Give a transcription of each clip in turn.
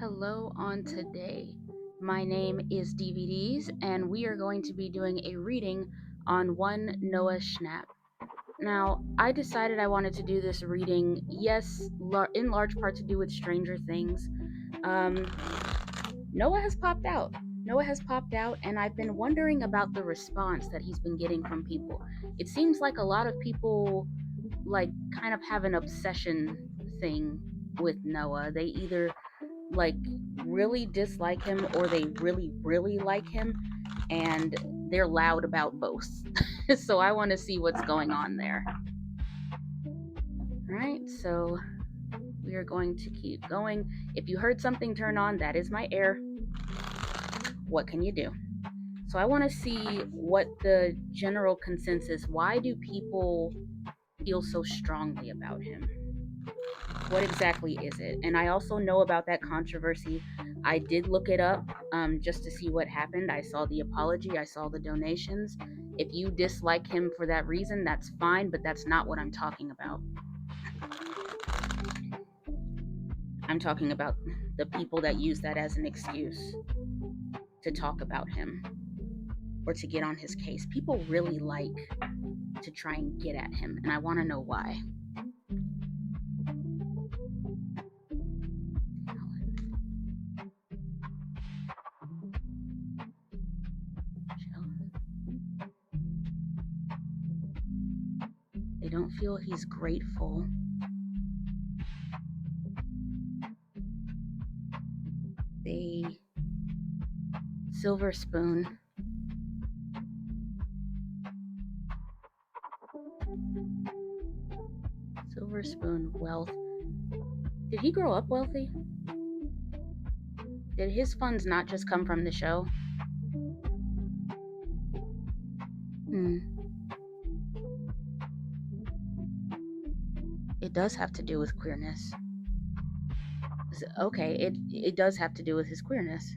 Hello on today. My name is DVDs, and we are going to be doing a reading on one Noah Schnapp. Now, I decided I wanted to do this reading, yes, in large part to do with Stranger Things. Um, Noah has popped out. Noah has popped out, and I've been wondering about the response that he's been getting from people. It seems like a lot of people, like, kind of have an obsession thing with Noah. They either like really dislike him or they really like him, and they're loud about both. So I want to see what's going on there. All right, so we are going to keep going. If you heard something turn on, that is my air. What can you do? So I want to see what the general consensus, why do people feel so strongly about him? What exactly is it? And I also know about that controversy. I did look it up just to see what happened. I saw the apology, I saw the donations. If you dislike him for that reason, that's fine, but that's not what I'm talking about. I'm talking about the people that use that as an excuse to talk about him or to get on his case. People really like to try and get at him, and I want to know why. They don't feel he's grateful. They silver spoon. Silver spoon wealth. Did he grow up wealthy? Did his funds not just come from the show? Hmm. It does have to do with queerness. Okay, it does have to do with his queerness.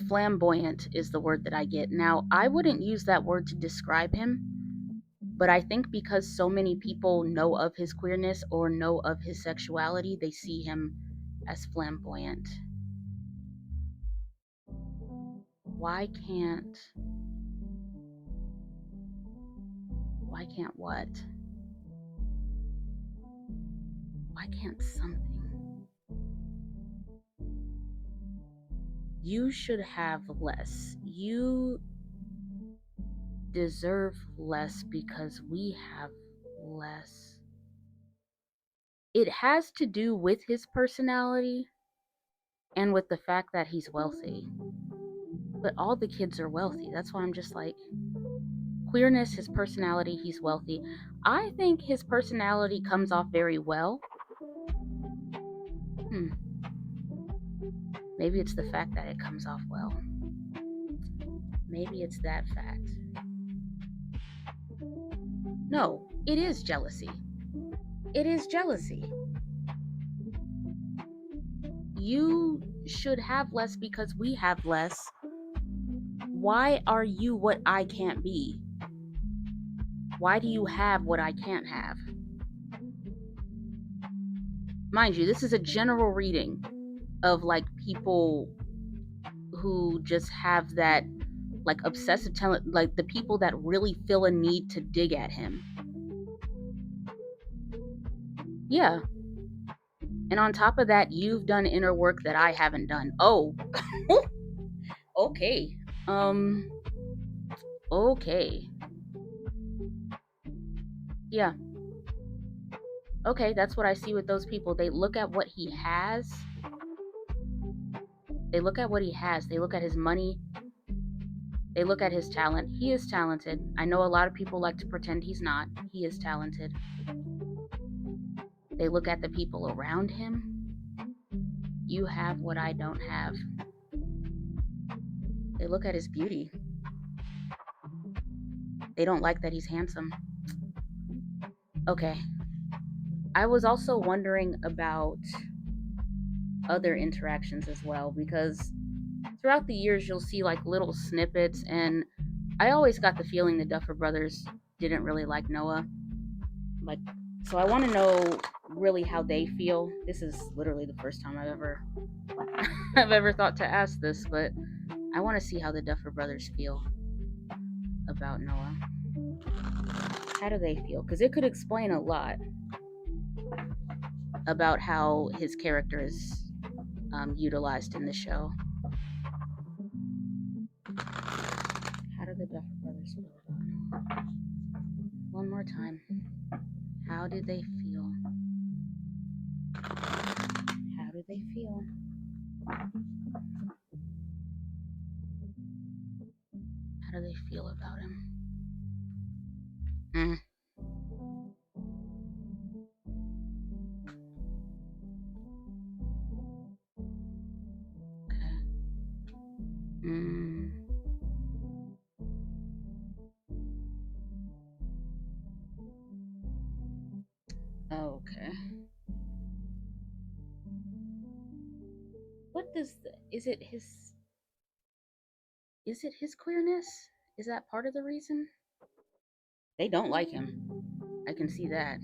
Flamboyant is the word that I get. Now, I wouldn't use that word to describe him, but I think because so many people know of his queerness or know of his sexuality, they see him as flamboyant. Why can't why can't what? Why can't something? You should have less. You deserve less because we have less. It has to do with his personality and with the fact that he's wealthy. But all the kids are wealthy. That's why I'm just like, queerness, his personality, he's wealthy. I think his personality comes off very well. Hmm. Maybe it's the fact that it comes off well. Maybe it's that fact. No, it is jealousy. It is jealousy. You should have less because we have less. Why are you what I can't be? Why do you have what I can't have? Mind you, this is a general reading of like people who just have that like obsessive talent, like the people that really feel a need to dig at him. Yeah. And on top of that, you've done inner work that I haven't done. Oh, okay. Um, okay. Yeah. Okay, that's what I see with those people. They look at what he has. They look at what he has. They look at his money. They look at his talent. He is talented. I know a lot of people like to pretend he's not. He is talented. They look at the people around him. You have what I don't have. They look at his beauty. They don't like that he's handsome. Okay. I was also wondering about other interactions as well, because throughout the years you'll see like little snippets, and I always got the feeling the Duffer Brothers didn't really like Noah. Like, So I want to know really how they feel. This is literally the first time I've ever thought to ask this, but I want to see how the Duffer brothers feel about Noah. How do they feel? Because it could explain a lot about how his character is utilized in the show. How do the Duffer brothers feel about Noah? One more time. How do they feel? How do they feel? How do they feel about him? Mm, okay. Mm, okay. What does is it his queerness? Is that part of the reason? They don't like him. I can see that.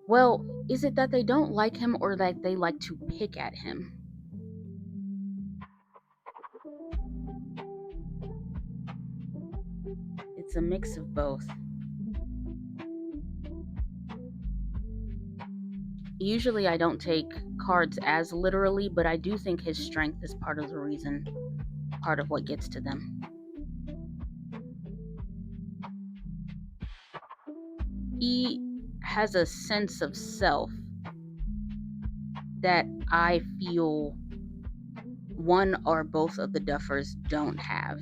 Well, is it that they don't like him or that they like to pick at him? It's a mix of both. Usually I don't take cards as literally, but I do think his strength is part of the reason, part of what gets to them. He has a sense of self that I feel one or both of the Duffers don't have.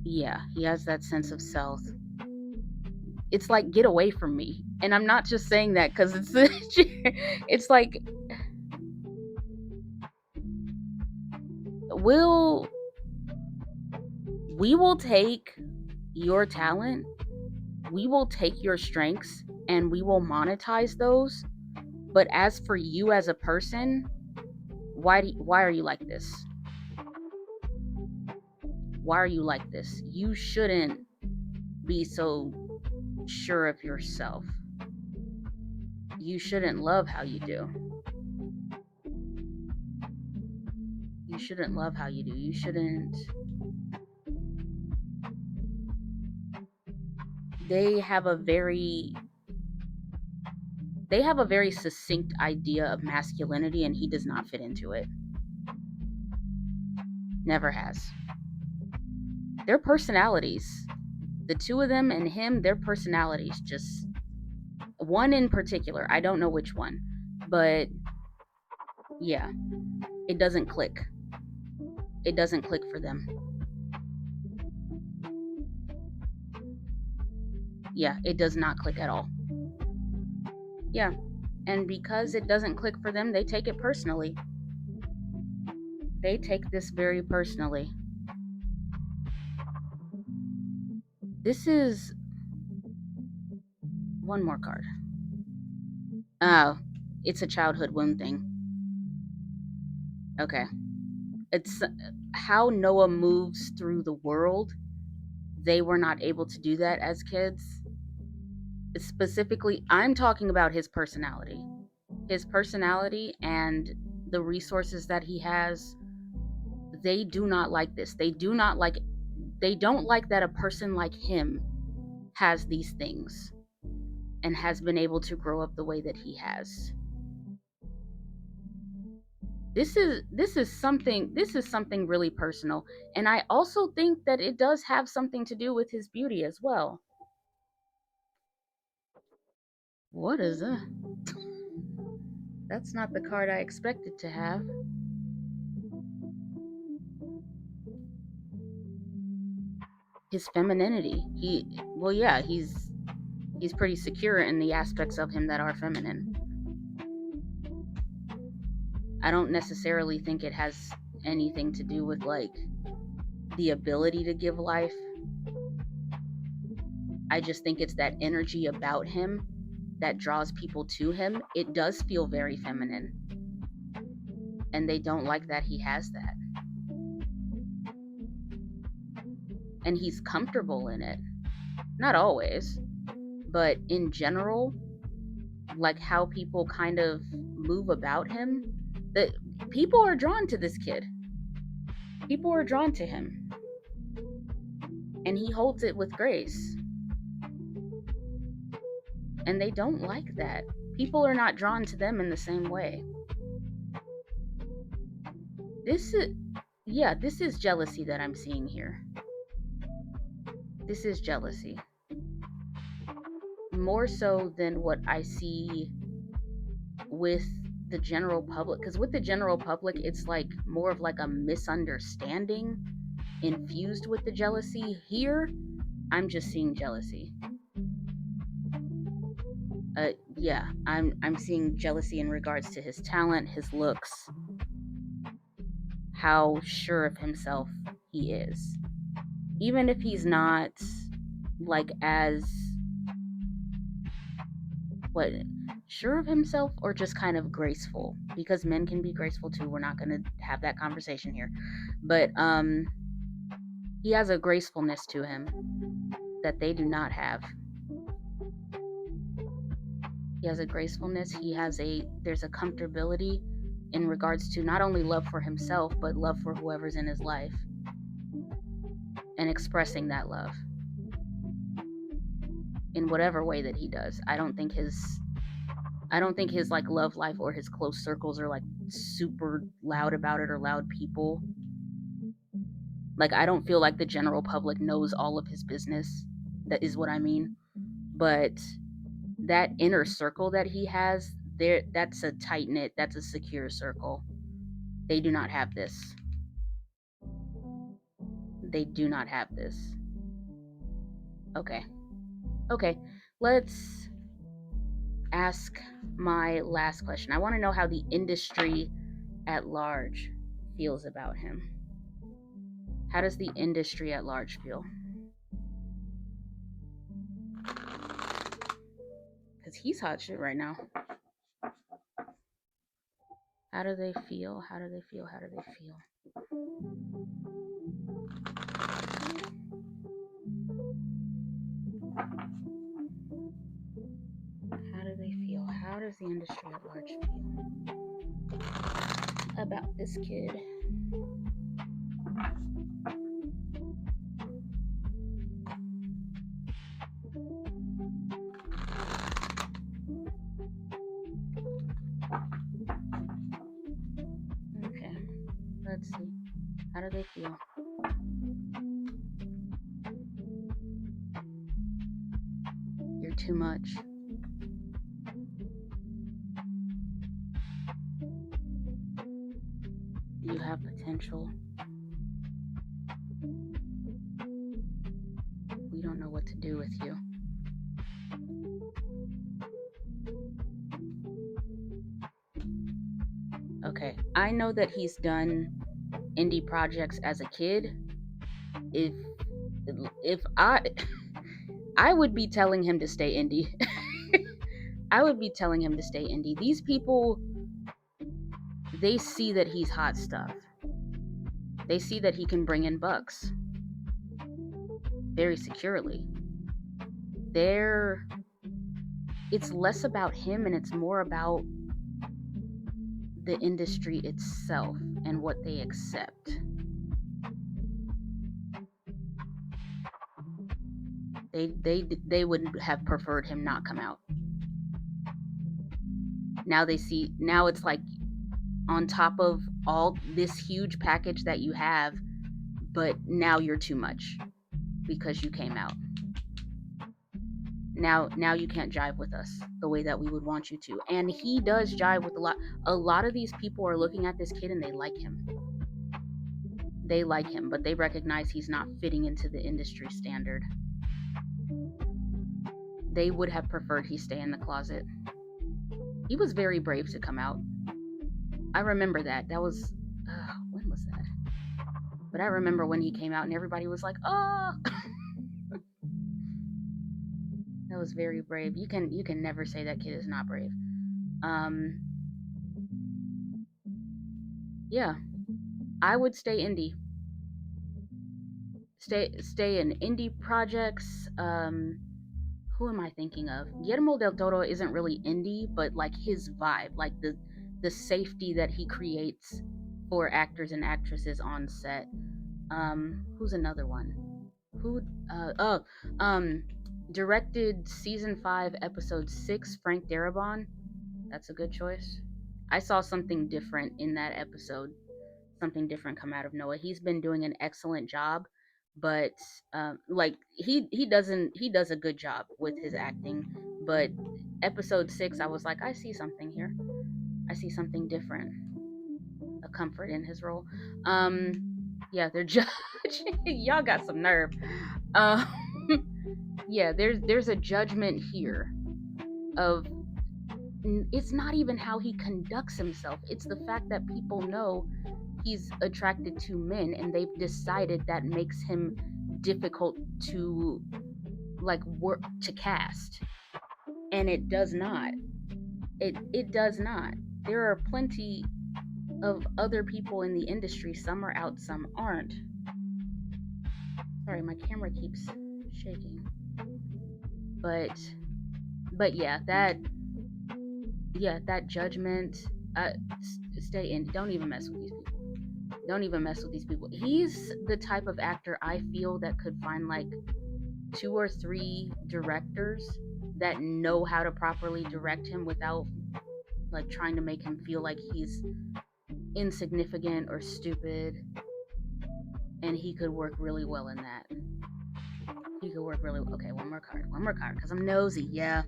Yeah, he has that sense of self. It's like, get away from me. And I'm not just saying that because it's like, we'll we will take your talent, we will take your strengths, and we will monetize those. But as for you as a person, why are you like this? Why are you like this? You shouldn't be so sure of yourself. You shouldn't love how you do. You shouldn't love how you do. You shouldn't. They have a very they have a very succinct idea of masculinity, and he does not fit into it. Never has. Their personalities, the two of them and him, their personalities just, one in particular, I don't know which one, but yeah, it doesn't click. It doesn't click for them. Yeah, it does not click at all. Yeah, and because it doesn't click for them, they take it personally. They take this very personally. This is one more card. Oh, it's a childhood wound thing. Okay. It's how Noah moves through the world. They were not able to do that as kids. Specifically, I'm talking about his personality. His personality and the resources that he has, they do not like this. They don't like that a person like him has these things and has been able to grow up the way that he has. This is something really personal, and I also think that it does have something to do with his beauty as well. What is that? That's not the card I expected to have. His femininity. Yeah, he's pretty secure in the aspects of him that are feminine. I don't necessarily think it has anything to do with like the ability to give life. I just think it's that energy about him that draws people to him. It does feel very feminine, and they don't like that he has that. And he's comfortable in it. Not always, but in general, like how people kind of move about him, that people are drawn to this kid. People are drawn to him, and he holds it with grace. And they don't like that. People are not drawn to them in the same way. This is, yeah, this is jealousy that I'm seeing here. This is jealousy. More so than what I see with the general public. Because with the general public, it's like more of like a misunderstanding infused with the jealousy. Here, I'm just seeing jealousy. Yeah, I'm seeing jealousy in regards to his talent, his looks, how sure of himself he is. Even if he's not like as what sure of himself or just kind of graceful, because men can be graceful too. We're not going to have that conversation here. But he has a gracefulness to him that they do not have. He has a gracefulness, there's a comfortability in regards to not only love for himself but love for whoever's in his life and expressing that love in whatever way that he does. I don't think his like love life or his close circles are like super loud about it or loud people. Like I don't feel like the general public knows all of his business. That is what I mean. But that inner circle that he has, there that's a tight knit, that's a secure circle. They do not have this. They do not have this. Okay. Okay. Let's ask my last question. I want to know how the industry at large feels about him. How does the industry at large feel? Because he's hot shit right now. How do they feel? How do they feel? How do they feel? How do they feel? How does the industry at large feel about this kid? Okay, let's see. How do they feel? You're too much. You have potential. We don't know what to do with you. Okay, I know that he's done indie projects as a kid. If if I would be telling him to stay indie. I would be telling him to stay indie. These people, they see that he's hot stuff. They see that he can bring in bucks very securely. They're it's less about him and it's more about the industry itself and what they accept. They would have preferred him not come out. Now it's like on top of all this huge package that you have, but now you're too much because you came out. Now you can't jive with us the way that we would want you to. And he does jive with a lot of these people are looking at this kid and they like him. They like him, but they recognize he's not fitting into the industry standard. They would have preferred he stay in the closet. He was very brave to come out. I remember that. That was when was that? But I remember when he came out and everybody was like, "Oh." That was very brave. You can never say that kid is not brave. Um yeah, I would stay indie. stay in indie projects. Who am I thinking of? Guillermo del Toro isn't really indie, but like his vibe, like the safety that he creates for actors and actresses on set. Who's another one? Who? Oh, um, directed season 5, episode 6. Frank Darabont. That's a good choice. I saw something different in that episode. Something different come out of Noah. He's been doing an excellent job, but like he does a good job with his acting. But episode 6, I was like, I see something here. I see something different. A comfort in his role. Yeah, they're judging. Y'all got some nerve. Um, yeah, there's a judgment here of it's not even how he conducts himself. It's the fact that people know he's attracted to men and they've decided that makes him difficult to like work to cast. And it does not. It does not. There are plenty of other people in the industry. Some are out, some aren't. Sorry, my camera keeps shaking. But yeah, that judgment. Stay in. Don't even mess with these people. Don't even mess with these people. He's the type of actor I feel that could find like 2 or 3 directors that know how to properly direct him without like trying to make him feel like he's insignificant or stupid. And he could work really well in that. He could work really well. Okay, one more card, because I'm nosy. Yeah.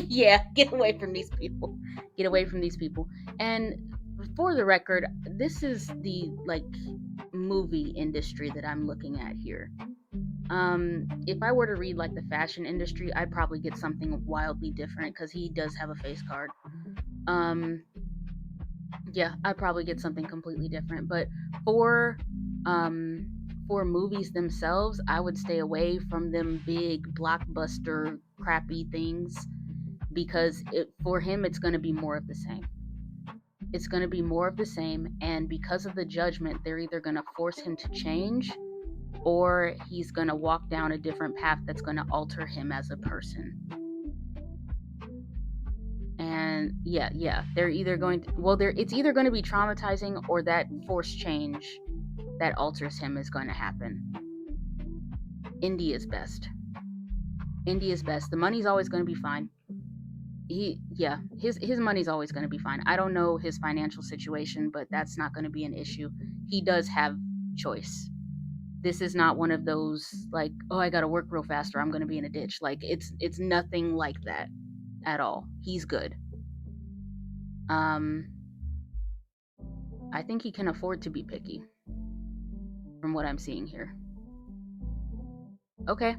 Yeah, get away from these people. Get away from these people. And for the record, this is the like movie industry that I'm looking at here. If I were to read like the fashion industry, I'd probably get something wildly different because he does have a face card. Yeah, I'd probably get something completely different. But for um for movies themselves, I would stay away from them big blockbuster crappy things because for him it's going to be more of the same. It's going to be more of the same, and because of the judgment, they're either going to force him to change or he's going to walk down a different path that's going to alter him as a person. And yeah, they're either going to, well, it's either going to be traumatizing or that forced change that alters him is going to happen. Indie is best. Indie is best. The money's always going to be fine. His money's always going to be fine. I don't know his financial situation, but that's not going to be an issue. He does have choice. This is not one of those like, oh, I got to work real fast or I'm going to be in a ditch. Like it's nothing like that at all. He's good. I think he can afford to be picky from what I'm seeing here. Okay.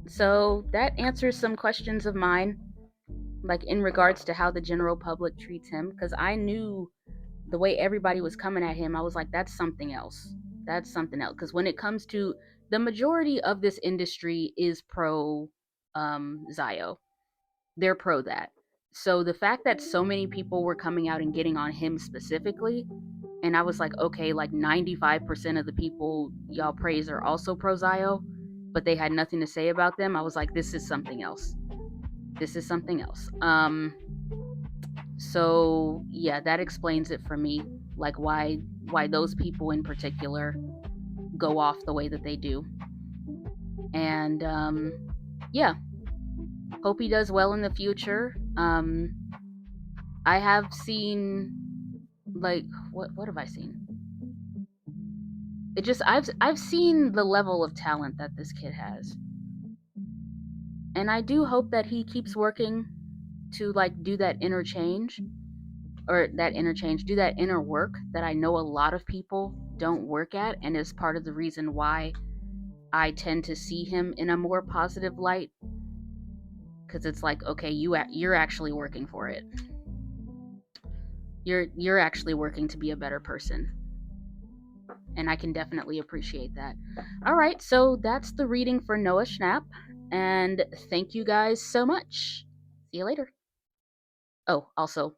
So that answers some questions of mine, like in regards to how the general public treats him, because I knew the way everybody was coming at him, I was like, that's something else. That's something else. Because when it comes to the majority of this industry is pro Zio. They're pro that. So the fact that so many people were coming out and getting on him specifically, and I was like, okay, like 95% of the people y'all praise are also pro Zio, but they had nothing to say about them. I was like, this is something else. This is something else. So yeah, that explains it for me, like why those people in particular go off the way that they do. And yeah, hope he does well in the future. I have seen like what have I seen? It just I've seen the level of talent that this kid has. And I do hope that he keeps working to like do that interchange do that inner work that I know a lot of people don't work at, and is part of the reason why I tend to see him in a more positive light, because it's like, okay, you're actually working for it. You're actually working to be a better person, and I can definitely appreciate that. All right, so that's the reading for Noah Schnapp, and thank you guys so much. See you later. Oh, also,